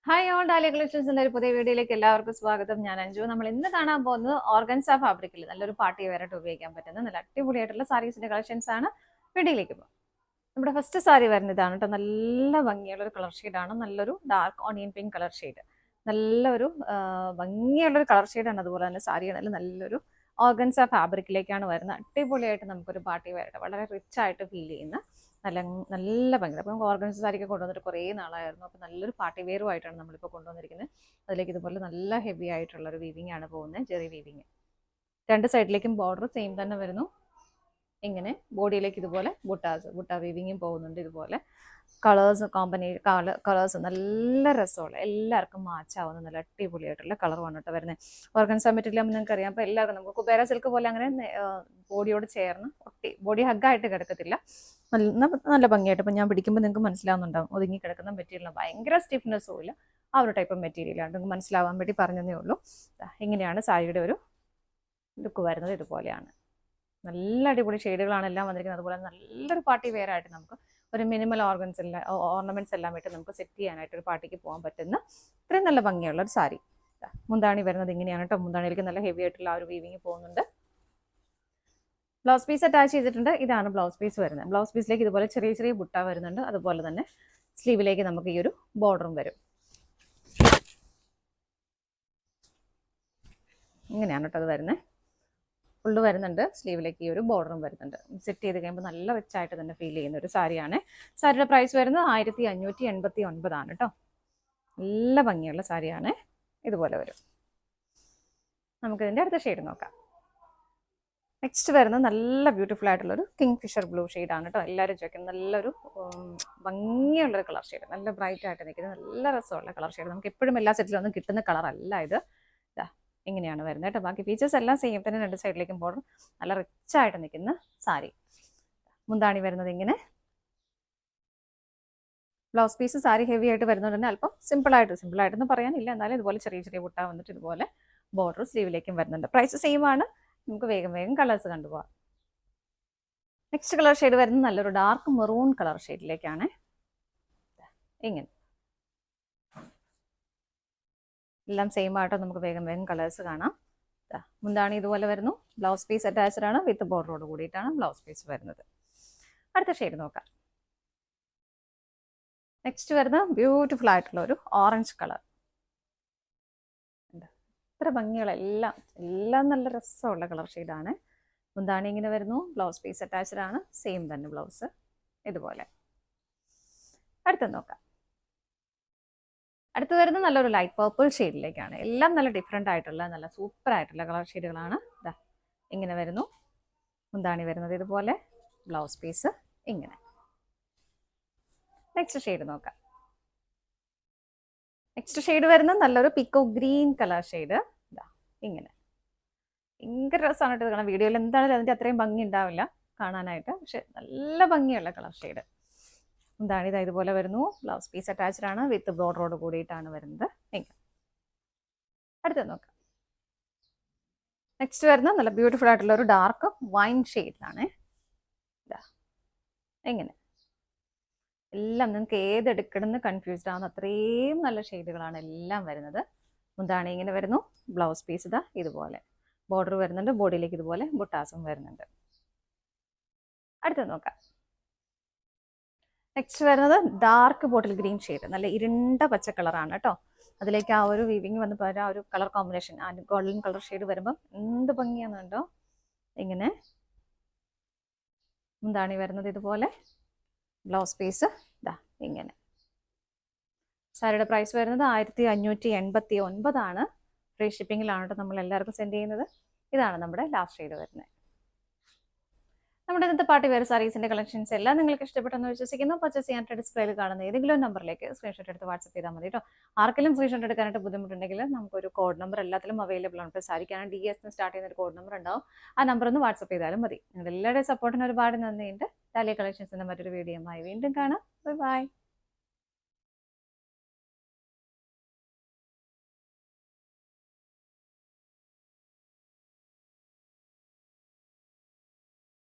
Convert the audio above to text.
Hi all dahlia കളക്ഷൻസിന്റെ ഒരു പുതിയ വീഡിയോയിലേക്ക് എല്ലാവർക്കും സ്വാഗതം. ഞാൻ അഞ്ജു. നമ്മൾ ഇന്ന് കാണാൻ പോകുന്നത് ഓർഗൻസ ഫാബ്രിക്കിൽ നല്ലൊരു പാർട്ടി വെയറായിട്ട് ഉപയോഗിക്കാൻ പറ്റുന്ന നല്ല അടിപൊളിയായിട്ടുള്ള സാരീസിന്റെ കളക്ഷൻസ് ആണ്. വീഡിയോയിലേക്ക് പോകും. നമ്മുടെ ഫസ്റ്റ് സാരി വരുന്നത് ഇതാണ് കേട്ടോ. നല്ല ഭംഗിയുള്ള ഒരു കളർ ഷെയ്ഡാണ്. നല്ലൊരു dark onion pink colour shade. നല്ലൊരു ഭംഗിയുള്ളൊരു കളർ ഷെയ്ഡാണ്. അതുപോലെ തന്നെ സാരി ആണെങ്കിലും നല്ലൊരു ഓർഗൻസ ഫാബ്രിക്കിലേക്കാണ് വരുന്നത്. അടിപൊളിയായിട്ട് നമുക്കൊരു പാർട്ടി വെയറായിട്ട് വളരെ റിച്ച് ആയിട്ട് ഫീൽ ചെയ്യുന്ന നല്ല നല്ല ഭംഗി. അപ്പം നമുക്ക് ഓർഗൻസ സാരിയൊക്കെ കൊണ്ടുവന്നിട്ട് കുറേ നാളായിരുന്നു. അപ്പം നല്ലൊരു പാർട്ടി വെയറുമായിട്ടാണ് നമ്മളിപ്പോൾ കൊണ്ടുവന്നിരിക്കുന്നത്. അതിലേക്ക് ഇതുപോലെ നല്ല ഹെവി ആയിട്ടുള്ള ഒരു വീവിംഗ് ആണ് പോകുന്നത്. ചെറിയ വീവിങ്. രണ്ട് സൈഡിലേക്കും ബോർഡർ സെയിം തന്നെ വരുന്നു. ഇങ്ങനെ ബോഡിയിലേക്ക് ഇതുപോലെ ബുട്ട വീവിങ്ങും പോകുന്നുണ്ട്. ഇതുപോലെ കളേഴ്സ് കളേഴ്സ് നല്ല രസമുള്ള എല്ലാവർക്കും മാച്ചാവുന്ന നല്ല അടിപൊളിയായിട്ടുള്ള കളർ വന്നിട്ട് വരുന്നത്. ഓർഗൻസ മെറ്റീരിയൽ നിങ്ങൾക്ക് അറിയാം. അപ്പോൾ എല്ലാവർക്കും നമുക്ക് കുബേര സിൽക്ക് പോലെ അങ്ങനെ ബോഡിയോട് ചേർന്ന് ബോഡി ഹഗ്ഗായിട്ട് കിടക്കത്തില്ല. നല്ല ഭംഗിയായിട്ട് ഇപ്പം ഞാൻ പിടിക്കുമ്പോൾ നിങ്ങൾക്ക് മനസ്സിലാവുന്നുണ്ടാവും. ഒതുങ്ങി കിടക്കുന്ന മെറ്റീരിയലാണ്. ഭയങ്കര സ്റ്റിഫ്നെസ്സും ഇല്ല. ആ ഒരു ടൈപ്പ് മെറ്റീരിയലാണ്. നിങ്ങൾക്ക് മനസ്സിലാവാൻ വേണ്ടി പറഞ്ഞതേ ഉള്ളൂ. ഇങ്ങനെയാണ് സാരിയുടെ ഒരു ലുക്ക് വരുന്നത്. ഇതുപോലെയാണ്. നല്ല അടിപൊളി ഷെയ്ഡുകളാണ് എല്ലാം വന്നിരിക്കുന്നത്. അതുപോലെ നല്ലൊരു പാർട്ടി വെയർ ആയിട്ട് നമുക്ക് ഒരു മിനിമൽ ഓർണമെന്റ്സ് എല്ലാം ഇട്ട് നമുക്ക് സെറ്റ് ചെയ്യാനായിട്ട് ഒരു പാർട്ടിക്ക് പോകാൻ പറ്റുന്ന ഇത്രയും നല്ല ഭംഗിയുള്ള ഒരു സാരി. മുന്താണി വരുന്നത് ഇങ്ങനെയാണ് കേട്ടോ. മുന്താണിയിലേക്ക് നല്ല ഹെവി ആയിട്ടുള്ള ആ ഒരു വീവിങ് പോകുന്നുണ്ട്. ബ്ലൗസ് പീസ് അറ്റാച്ച് ചെയ്തിട്ടുണ്ട്. ഇതാണ് ബ്ലൗസ് പീസ് വരുന്നത്. ബ്ലൗസ് പീസിലേക്ക് ഇതുപോലെ ചെറിയ ചെറിയ ബുട്ട വരുന്നുണ്ട്. അതുപോലെ തന്നെ സ്ലീവിലേക്ക് നമുക്ക് ഈ ഒരു ബോർഡറും വരും. ഇങ്ങനെയാണ് കേട്ടോ അത് വരുന്നത്. ഫുള്ള് വരുന്നുണ്ട്. സ്ലീവിലേക്ക് ഈ ഒരു ബോർഡറും വരുന്നുണ്ട്. സെറ്റ് ചെയ്ത് കഴിയുമ്പോൾ നല്ല റിച്ചായിട്ട് തന്നെ ഫീൽ ചെയ്യുന്ന ഒരു സാരിയാണ്. സാരിയുടെ പ്രൈസ് വരുന്നത് 1589 കേട്ടോ. നല്ല ഭംഗിയുള്ള സാരിയാണ്. ഇതുപോലെ വരും. നമുക്കിതിൻ്റെ അടുത്ത ഷെയ്ഡ് നോക്കാം. നെക്സ്റ്റ് വരുന്നത് നല്ല ബ്യൂട്ടിഫുൾ ആയിട്ടുള്ളൊരു കിങ് ഫിഷർ ബ്ലൂ ഷെയ്ഡാണ് കേട്ടോ. എല്ലാവരും ചോദിക്കുന്നത് നല്ലൊരു ഭംഗിയുള്ളൊരു കളർ ഷെയ്ഡ്. നല്ല ബ്രൈറ്റ് ആയിട്ട് നിൽക്കുന്നത് നല്ല രസമുള്ള കളർ ഷെയ്ഡ്. നമുക്ക് എപ്പോഴും എല്ലാ സെറ്റിലൊന്നും കിട്ടുന്ന കളറല്ല ഇത്. ഇങ്ങനെയാണ് വരുന്നത് കേട്ടോ. ബാക്കി ഫീച്ചേഴ്സ് എല്ലാം സെയിം തന്നെ. രണ്ട് സൈഡിലേക്കും ബോർഡർ നല്ല റിച്ച് ആയിട്ട് നിൽക്കുന്ന സാരി. മുന്താണി വരുന്നത് ഇങ്ങനെ. ബ്ലൗസ് പീസ് സാരി ഹെവി ആയിട്ട് വരുന്നത് തന്നെ അല്പം സിമ്പിളായിട്ടൊന്നും പറയാനില്ല. എന്നാലും ഇതുപോലെ ചെറിയ ചെറിയ ബുട്ട വന്നിട്ട് ഇതുപോലെ ബോർഡർ സ്ലീവിലേക്കും വരുന്നുണ്ട്. പ്രൈസ് സെയിം ആണ്. നമുക്ക് വേഗം കളേഴ്സ് കണ്ടുപോകാം. നെക്സ്റ്റ് കളർ ഷെയ്ഡ് വരുന്നത് നല്ലൊരു ഡാർക്ക് മെറൂൺ കളർ ഷെയ്ഡിലേക്കാണ്. ഇങ്ങനെ എല്ലാം സെയിം ആയിട്ട് നമുക്ക് വേഗം കളേഴ്സ് കാണാം. മുന്താണി ഇതുപോലെ വരുന്നു. ബ്ലൗസ് പീസ് അറ്റാച്ച്ഡ് ആണ്. വിത്ത് ബോർഡറോട് കൂടിയിട്ടാണ് ബ്ലൗസ് പീസ് വരുന്നത്. അടുത്ത ഷെയ്ഡ് നോക്കാം. നെക്സ്റ്റ് വരുന്നത് ബ്യൂട്ടിഫുൾ ആയിട്ടുള്ള ഒരു ഓറഞ്ച് കളർ. ഇത്ര ഭംഗിയുള്ള എല്ലാം നല്ല രസമുള്ള കളർ ഷെയ്ഡാണ്. മുന്താണി ഇങ്ങനെ വരുന്നു. ബ്ലൗസ് പീസ് അറ്റാച്ച്ഡ് ആണ്. സെയിം തന്നെ ബ്ലൗസ് ഇതുപോലെ. അടുത്ത നോക്കാം. അടുത്ത് വരുന്നത് നല്ലൊരു ലൈറ്റ് പർപ്പിൾ ഷെയ്ഡിലേക്കാണ്. എല്ലാം നല്ല ഡിഫറെൻ്റ് ആയിട്ടുള്ള നല്ല സൂപ്പർ ആയിട്ടുള്ള കളർ ഷെയ്ഡുകളാണ്. ഇങ്ങനെ വരുന്നു. മുന്താണി വരുന്നത് ഇതുപോലെ. ബ്ലൗസ് പീസ് ഇങ്ങനെ. നെക്സ്റ്റ് ഷെയ്ഡ് നോക്കാം. നെക്സ്റ്റ് ഷെയ്ഡ് വരുന്നത് നല്ലൊരു പിക്കോ ഗ്രീൻ കളർ ഷെയ്ഡ്. ഇങ്ങനെ ഭയങ്കര രസമാണ് കേട്ടോ കാണാൻ. വീഡിയോയിൽ എന്താണെങ്കിലും അതിൻ്റെ അത്രയും ഭംഗി ഉണ്ടാവില്ല കാണാനായിട്ട്. പക്ഷെ നല്ല ഭംഗിയുള്ള കളർ ഷെയ്ഡ്. എന്താണ് ഇത് ഇതുപോലെ വരുന്നു. ബ്ലൗസ് പീസ് അറ്റാച്ച്ഡ് ആണ്. വിത്ത് ബോർഡറോട് കൂടിയിട്ടാണ് വരുന്നത്. അടുത്ത നോക്കാം. നെക്സ്റ്റ് വരുന്നത് നല്ല ബ്യൂട്ടിഫുൾ ആയിട്ടുള്ള ഒരു ഡാർക്ക് വൈൻ ഷെയ്ഡിലാണ്. എങ്ങനെ എല്ലാം നിങ്ങൾക്ക് ഏതെടുക്കണമെന്ന് കൺഫ്യൂസ്ഡ് ആവുന്ന അത്രയും നല്ല ഷെയ്ഡുകളാണ് എല്ലാം വരുന്നത്. മുന്താണി ഇങ്ങനെ വരുന്നു. ബ്ലൗസ് പീസ് ഇതുപോലെ ബോർഡർ വരുന്നുണ്ട്. ബോഡിയിലേക്ക് ഇതുപോലെ ബുട്ടാസും വരുന്നുണ്ട്. അടുത്ത നോക്കാം. നെക്സ്റ്റ് വരുന്നത് ഡാർക്ക് ബോട്ടിൽ ഗ്രീൻ ഷെയ്ഡ്. നല്ല ഇരുണ്ട പച്ച കളറാണ് കേട്ടോ. അതിലേക്ക് ആ ഒരു വീവിങ് വന്ന് ആ ഒരു കളർ കോമ്പിനേഷൻ ആ ഗോൾഡൻ കളർ ഷെയ്ഡ് വരുമ്പോൾ എന്ത് ഭംഗിയാണെന്നുണ്ടോ. ഇങ്ങനെ മുന്താണി വരുന്നത് ഇതുപോലെ. ബ്ലൗസ് പീസ് ഇങ്ങനെ. സാരിയുടെ പ്രൈസ് വരുന്നത് 1589 ഫ്രീ ഷിപ്പിങ്ങിലാണ് കേട്ടോ നമ്മൾ എല്ലാവർക്കും സെൻഡ് ചെയ്യുന്നത്. ഇതാണ് നമ്മുടെ ലാസ്റ്റ് ഷെയ്ഡ് വരുന്നത്. നമ്മുടെ ഇന്നത്തെ പാർട്ടി വെയർ സാരീസിന്റെ കളക്ഷൻസ് എല്ലാം നിങ്ങൾക്ക് ഇഷ്ടപ്പെട്ടെന്ന് വിശ്വസിക്കുന്നു. പർച്ചേസ് ചെയ്യാനായിട്ട് ഡിസ്പ്ലേയിൽ കാണുന്ന ഏതെങ്കിലും നമ്പറിലേക്ക് സ്ക്രീൻഷോട്ട് എടുത്ത് വാട്സ്ആപ്പ് ചെയ്താൽ മതി കേട്ടോ. ആർക്കെങ്കിലും സ്ക്രീൻഷോട്ട് എടുക്കാനായിട്ട് ബുദ്ധിമുട്ടുണ്ടെങ്കിൽ നമുക്കൊരു കോഡ് നമ്പർ എല്ലാത്തിലും അവൈലബിൾ ആണ്. ഇപ്പോൾ സാരിക്കാണ് DS സ്റ്റാർട്ട് ചെയ്യുന്ന ഒരു കോഡ് നമ്പർ ഉണ്ടാവും. ആ നമ്പർ ഒന്ന് വാട്സ്ആപ്പ് ചെയ്താലും മതി. നിങ്ങളുടെ എല്ലാവരുടെയും സപ്പോർട്ടിന് ഒരുപാട് നന്ദിയുണ്ട്. ഡാലിയ കളക്ഷൻസിന്റെ മറ്റൊരു വീഡിയോയുമായി വീണ്ടും കാണാം. ബൈ.